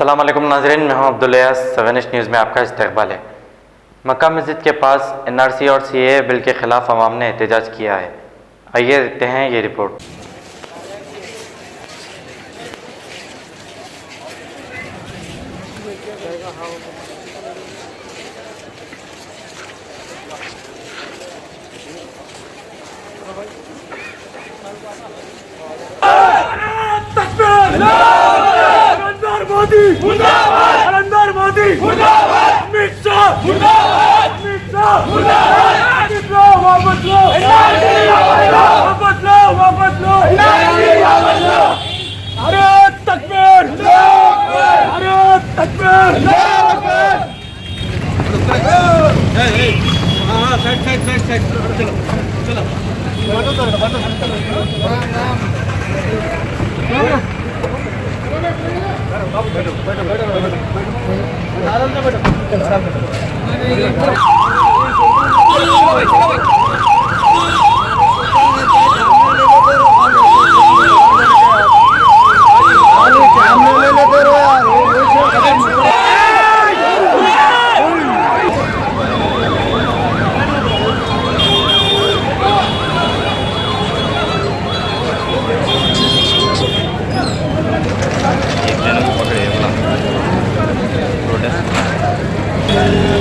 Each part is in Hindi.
अस्सलाम वालेकुम नाज़रीन, मैं हूं अब्दुल यास। 7 न्यूज़ में आपका इस्तकबाल है। मक्का मस्जिद के पास NRC और CAA बिल के ख़िलाफ़ अवाम ने एहतजाज किया है। आइए देखते हैं ये रिपोर्ट। मोदी मुर्दाबाद, नरेंद्र मोदी मुर्दाबाद, अमित शाह मुर्दाबाद, अमित शाह मुर्दाबाद, वापस लो, वापस लो, वापस लो, वापस लो। अरे तकबीर, अरे तकबीर। साइड चलो आराम से बैठो।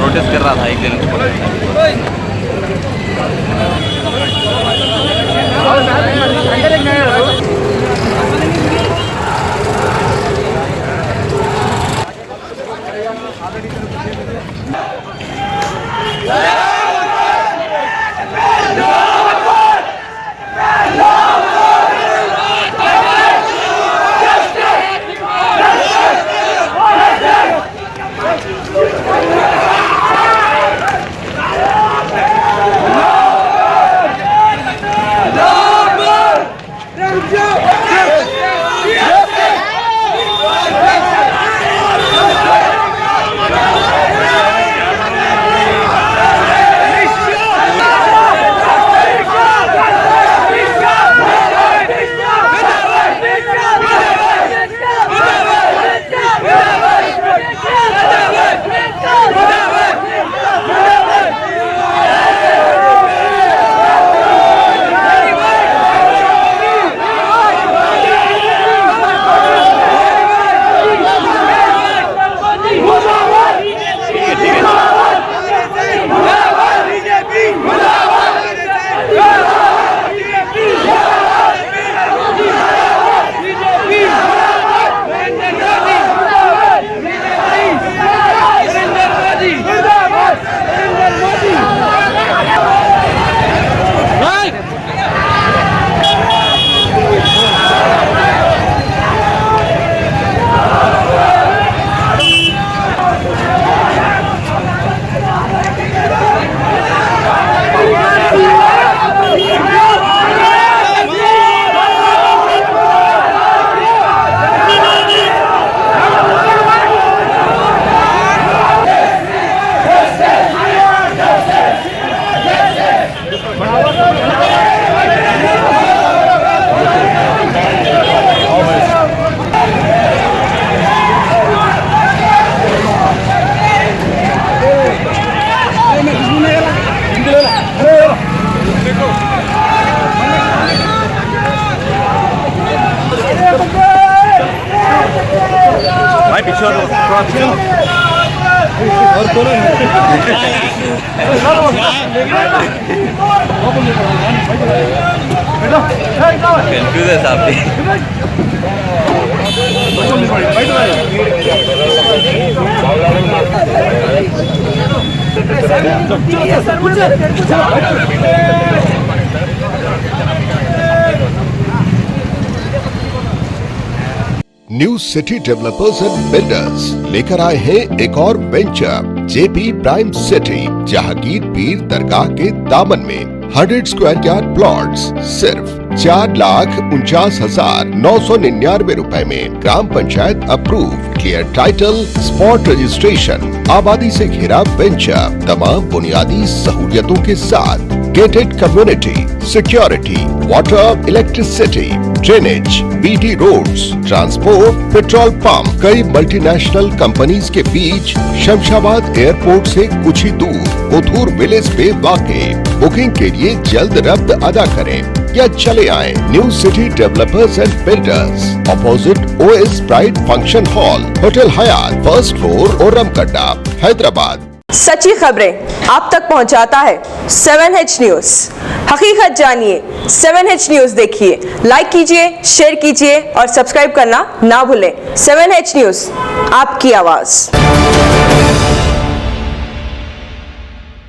प्रोटेस्ट कर रहा था एक दिन भाई पीछे थोड़ा पीछे और बोलो कंफ्यूज है साहब भी new city developers and builders लेकर आए हैं एक और venture JP prime city Jahangir पीर दरगाह के दामन में 100 स्क्वायर यार्ड प्लॉट्स सिर्फ 4,49,999 रुपए में। ग्राम panchayat approve, clear title, spot registration, आबादी से घिरा वेंचर, तमाम बुनियादी सहूलियतों के साथ, gated community, security, water, electricity, drainage, BT roads, transport, petrol pump, कई मल्टीनेशनल कंपनीज के बीच शमशाबाद एयरपोर्ट से कुछ ही दूर कोथूर विलेज पे वाक़े। बुकिंग के लिए जल्द रब्त अदा करें या चले आएं new city developers and builders, opposite OS pride function hall, hotel Hyatt, first floor, ओरमकड्डा, हैदराबाद। सच्ची खबरें आप तक पहुंचाता है 7H न्यूज। हकीकत जानिए, 7H न्यूज देखिए, लाइक कीजिए, शेयर कीजिए और सब्सक्राइब करना ना भूलें। 7H न्यूज, आपकी आवाज।